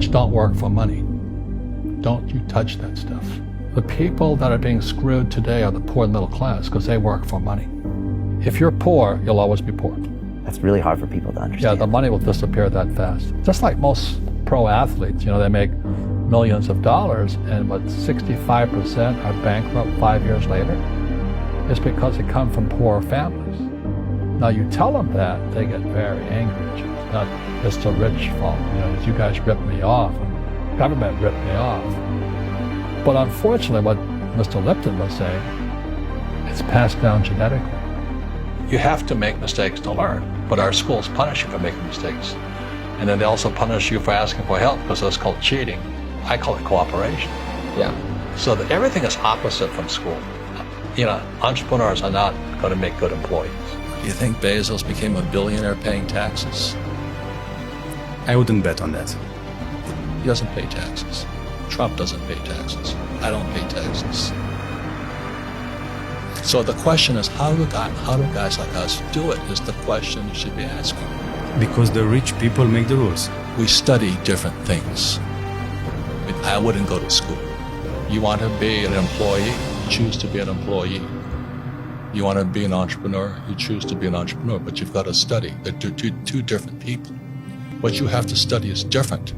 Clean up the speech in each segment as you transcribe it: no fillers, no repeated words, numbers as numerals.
rich don't work for money. Don't you touch that stuff. The people that are being screwed today are the poor and middle class because they work for money. If you're poor, you'll always be poor. That's really hard for people to understand. Yeah, the money will disappear that fast. Just like most pro athletes, they make millions of dollars, and 65% are bankrupt 5 years later. It's because they come from poor families. Now you tell them that, they get very angry at you. It's not, it's the rich fault. You guys ripped me off. And government ripped me off. But unfortunately, what Mr. Lipton was saying, it's passed down genetically. You have to make mistakes to learn, but our schools punish you for making mistakes. And then they also punish you for asking for help, because that's called cheating. I call it cooperation. Yeah. So that everything is opposite from school. Entrepreneurs are not going to make good employees. Do you think Bezos became a billionaire paying taxes? I wouldn't bet on that. He doesn't pay taxes. Trump doesn't pay taxes. I don't pay taxes. So the question is, how do guys like us do it, is the question you should be asking. Because the rich people make the rules. We study different things. I wouldn't go to school. You want to be an employee, you choose to be an employee. You want to be an entrepreneur, you choose to be an entrepreneur, but you've got to study. They're two different people. What you have to study is different,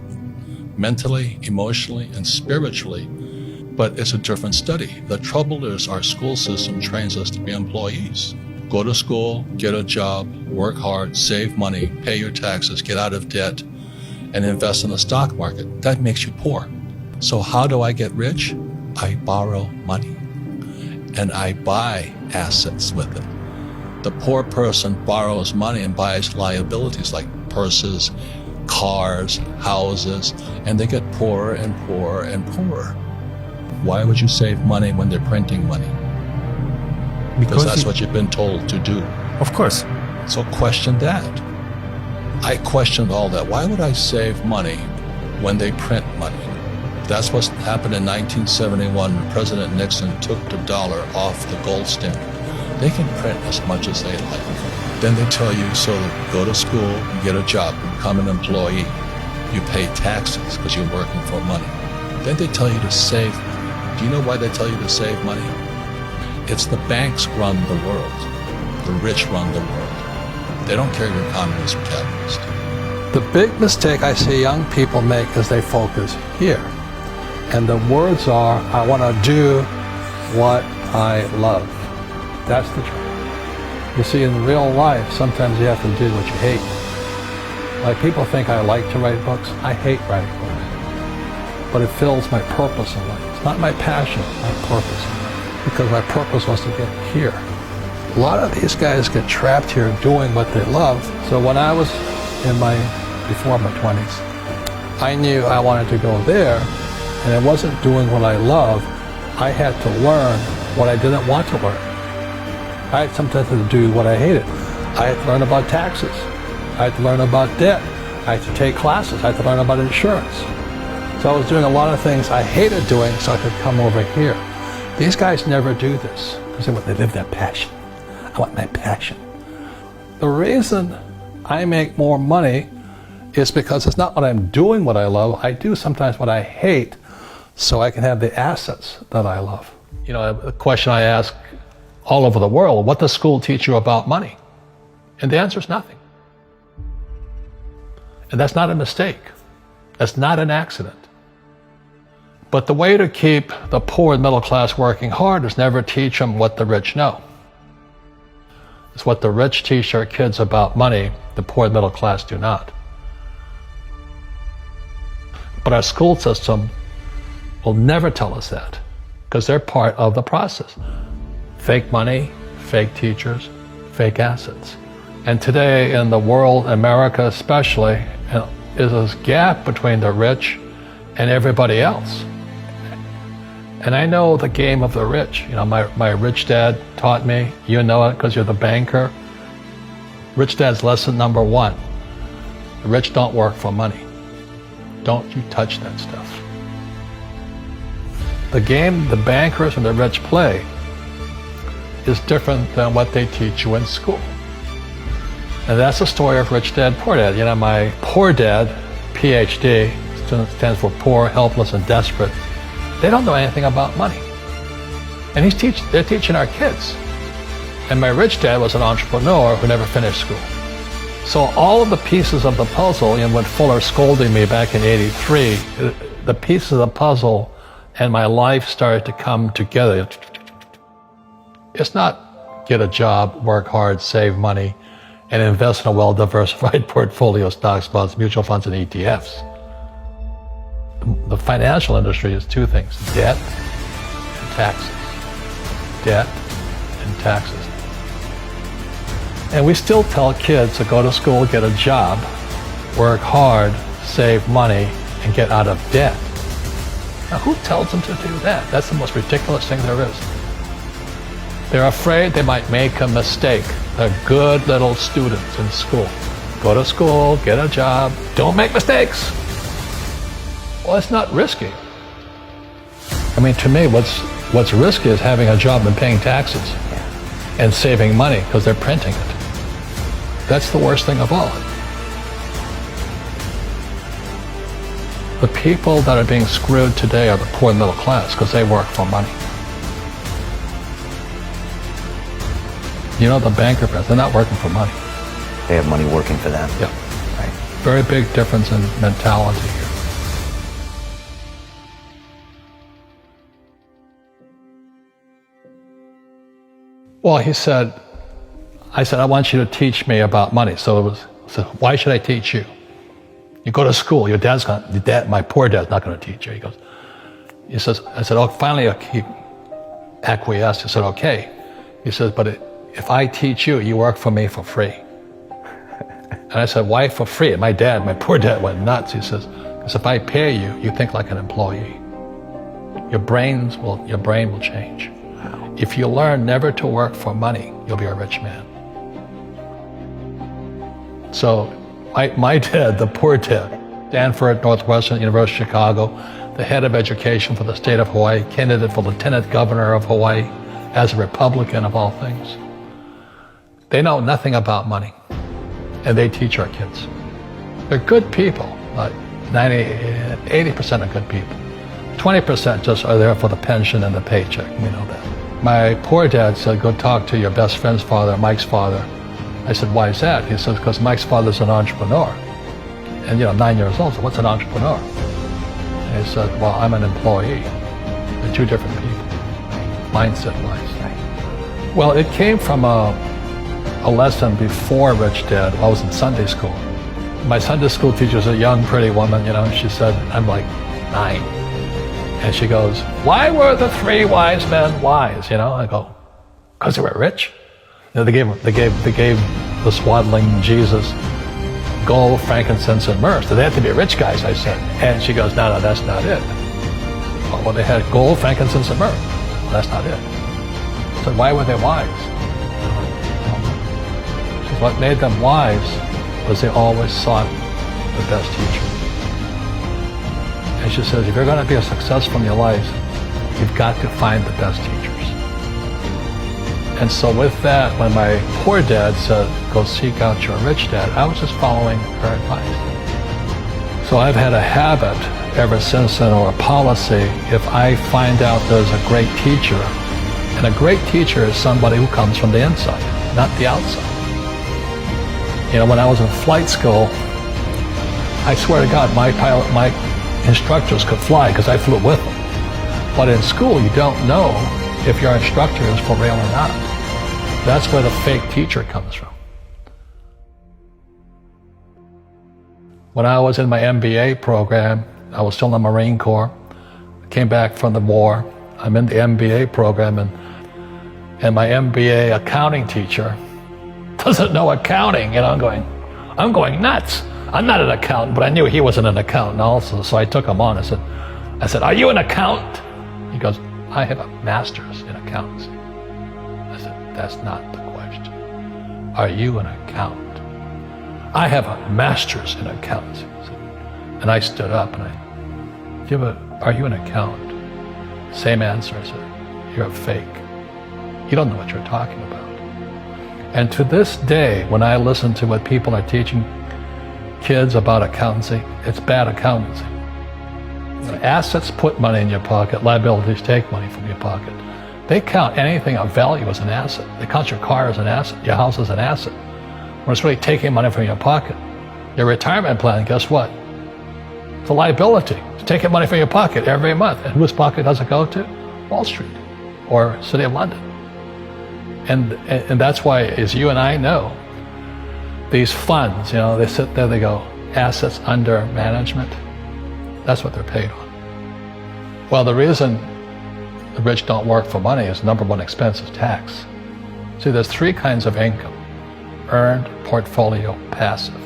mentally, emotionally, and spiritually, but it's a different study. The trouble is our school system trains us to be employees. Go to school, get a job, work hard, save money, pay your taxes, get out of debt, and invest in the stock market. That makes you poor. So how do I get rich? I borrow money and I buy assets with it. The poor person borrows money and buys liabilities like purses, cars, houses, and they get poorer and poorer and poorer. Why would you save money when they're printing money? Because that's what you've been told to do. Of course. So question that. I questioned all that. Why would I save money when they print money? That's what happened in 1971 when President Nixon took the dollar off the gold standard. They can print as much as they like. Then they tell you, so go to school, you get a job, you become an employee. You pay taxes because you're working for money. Then they tell you to save. Do you know why they tell you to save money? It's the banks run the world. The rich run the world. They don't care if you're communist or capitalist. The big mistake I see young people make is they focus here. And the words are, I want to do what I love. That's the truth. You see, in real life, sometimes you have to do what you hate. Like people think I like to write books. I hate writing books. But it fills my purpose in life. It's not my passion, my purpose in life. Because my purpose was to get here. A lot of these guys get trapped here doing what they love. So when I was before my 20s, I knew I wanted to go there, and I wasn't doing what I love. I had to learn what I didn't want to learn. I had sometimes to do what I hated. I had to learn about taxes. I had to learn about debt. I had to take classes. I had to learn about insurance. So I was doing a lot of things I hated doing so I could come over here. These guys never do this because they live their passion. I want my passion. The reason I make more money is because it's not what I'm doing what I love. I do sometimes what I hate so I can have the assets that I love. A question I ask all over the world, what does school teach you about money? And the answer is nothing. And that's not a mistake. That's not an accident. But the way to keep the poor and middle class working hard is never teach them what the rich know. It's what the rich teach their kids about money, the poor and middle class do not. But our school system will never tell us that because they're part of the process. Fake money, fake teachers, fake assets. And today in the world, America especially, is this gap between the rich and everybody else. And I know the game of the rich. My rich dad taught me, you know it because you're the banker. Rich dad's lesson number one. The rich don't work for money. Don't you touch that stuff. The game the bankers and the rich play is different than what they teach you in school. And that's the story of Rich Dad, Poor Dad. My poor dad, PhD, stands for poor, helpless, and desperate. They don't know anything about money. And they're teaching our kids. And my rich dad was an entrepreneur who never finished school. So all of the pieces of the puzzle, and when Fuller scolded me back in '83, the pieces of the puzzle and my life started to come together. It's not get a job, work hard, save money, and invest in a well-diversified portfolio of stocks, bonds, mutual funds, and ETFs. The financial industry is two things: debt and taxes. Debt and taxes. And we still tell kids to go to school, get a job, work hard, save money, and get out of debt. Now, who tells them to do that? That's the most ridiculous thing there is. They're afraid they might make a mistake. They're good little students in school. Go to school, get a job, don't make mistakes. Well, it's not risky. I mean, to me, what's risky is having a job and paying taxes and saving money because they're printing it. That's the worst thing of all. The people that are being screwed today are the poor middle class because they work for money. You know, the banker friends, they're not working for money. They have money working for them. Yeah. Right. Very big difference in mentality here. Well, I said, I want you to teach me about money. So why should I teach you? You go to school, my poor dad's not going to teach you. I said, oh, finally he acquiesced. He said, okay. He says, but if I teach you, you work for me for free. And I said, why for free? And my poor dad went nuts. He says, because if I pay you, you think like an employee. Your brain will change. If you learn never to work for money, you'll be a rich man. So my dad, the poor dad, Stanford, Northwestern, University of Chicago, the head of education for the state of Hawaii, candidate for lieutenant governor of Hawaii, as a Republican of all things. They know nothing about money, and they teach our kids. They're good people, like 80% are good people. 20% just are there for the pension and the paycheck, you know that. My poor dad said, go talk to your best friend's father, Mike's father. I said, why is that? He said, because Mike's father's an entrepreneur. And 9 years old, so what's an entrepreneur? And he said, well, I'm an employee. They're two different people, mindset-wise. Well, it came from a lesson before Rich Dad. I was in Sunday school. My Sunday school teacher was a young, pretty woman, and she said, I'm like 9. And she goes, why were the 3 wise men wise? I go, because they were rich. They gave the swaddling Jesus gold, frankincense, and myrrh. So they had to be rich guys, I said. And she goes, no, that's not it. Well, they had gold, frankincense, and myrrh. Well, that's not it. I said, why were they wise? She said, what made them wise was they always sought the best teacher. And she says, if you're going to be successful in your life, you've got to find the best teachers. And so with that, when my poor dad said, go seek out your rich dad, I was just following her advice. So I've had a habit ever since then, or a policy, if I find out there's a great teacher, and a great teacher is somebody who comes from the inside, not the outside. When I was in flight school, I swear to God, my instructors could fly because I flew with them. But in school, you don't know if your instructor is for real or not. That's where the fake teacher comes from. When I was in my MBA program, I was still in the Marine Corps. I came back from the war. I'm in the MBA program, and my MBA accounting teacher doesn't know accounting. I'm going nuts. I'm not an accountant, but I knew he wasn't an accountant also, so I took him on. I said, are you an accountant? He goes, I have a master's in accountancy. I said, that's not the question. Are you an accountant? I have a master's in accountancy. And I stood up and are you an accountant? Same answer. I said, you're a fake. You don't know what you're talking about. And to this day, when I listen to what people are teaching kids about accountancy, it's bad accountancy. Assets put money in your pocket, liabilities take money from your pocket. They count anything of value as an asset. They count your car as an asset, your house as an asset. When it's really taking money from your pocket. Your retirement plan, guess what? It's a liability. It's taking money from your pocket every month. And whose pocket does it go to? Wall Street or City of London. And that's why, as you and I know, these funds, they sit there, they go, assets under management. That's what they're paid on. Well, the reason the rich don't work for money is number one expense is tax. See, there's three kinds of income: earned, portfolio, passive.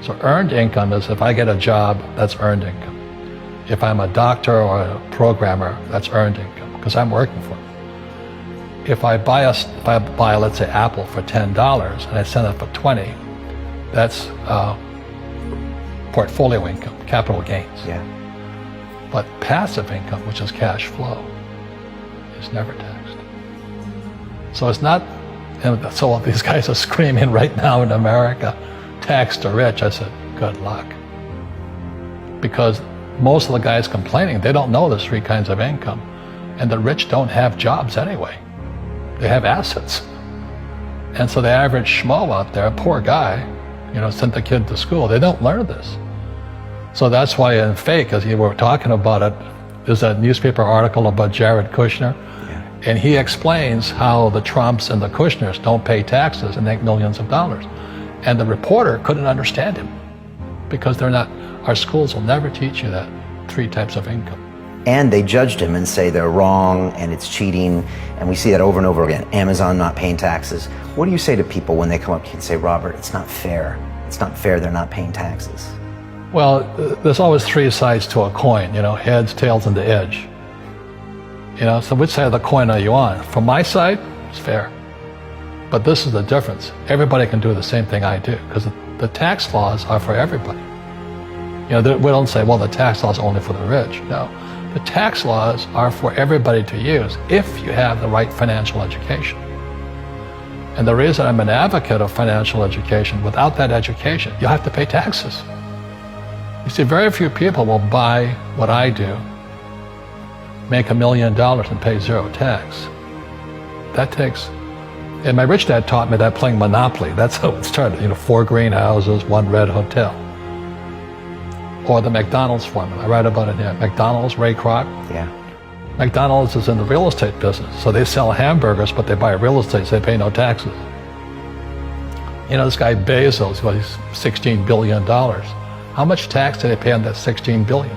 So earned income is if I get a job, that's earned income. If I'm a doctor or a programmer, that's earned income because I'm working for it. If I buy, let's say, Apple for $10 and I sell it for 20, that's portfolio income, capital gains. Yeah. But passive income, which is cash flow, is never taxed. So it's not, so these guys are screaming right now in America, tax the rich. I said, good luck. Because most of the guys complaining, they don't know there's three kinds of income. And the rich don't have jobs anyway. They have assets. And so the average schmo out there, a poor guy, sent the kid to school. They don't learn this. So that's why in Fake, as you were talking about it, there's a newspaper article about Jared Kushner. Yeah. And he explains how the Trumps and the Kushners don't pay taxes and make millions of dollars. And the reporter couldn't understand him because our schools will never teach you that three types of income. And they judged him and say they're wrong and it's cheating. And we see that over and over again. Amazon not paying taxes. What do you say to people when they come up to you and say, Robert, it's not fair. It's not fair they're not paying taxes. Well, there's always three sides to a coin, heads, tails, and the edge. So which side of the coin are you on? From my side, it's fair. But this is the difference. Everybody can do the same thing I do because the tax laws are for everybody. We don't say, well, the tax laws are only for the rich. No, the tax laws are for everybody to use if you have the right financial education. And the reason I'm an advocate of financial education, without that education, you have to pay taxes. You see, very few people will buy what I do, make $1 million and pay zero tax. And my rich dad taught me that playing Monopoly. That's how it started, 4 greenhouses, 1 red hotel. Or the McDonald's formula, I write about it here. McDonald's, Ray Kroc. Yeah. McDonald's is in the real estate business, so they sell hamburgers, but they buy real estate, so they pay no taxes. This guy Bezos, he's $16 billion. How much tax did they pay on that $16 billion?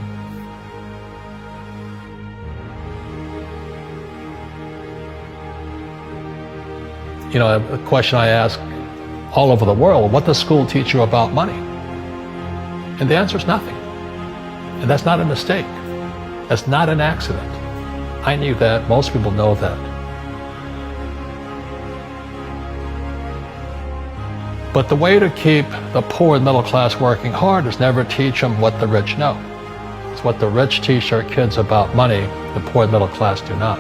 A question I ask all over the world, what does school teach you about money? And the answer is nothing. And that's not a mistake. That's not an accident. I knew that. Most people know that. But the way to keep the poor and middle class working hard is never teach them what the rich know. It's what the rich teach their kids about money, the poor and middle class do not.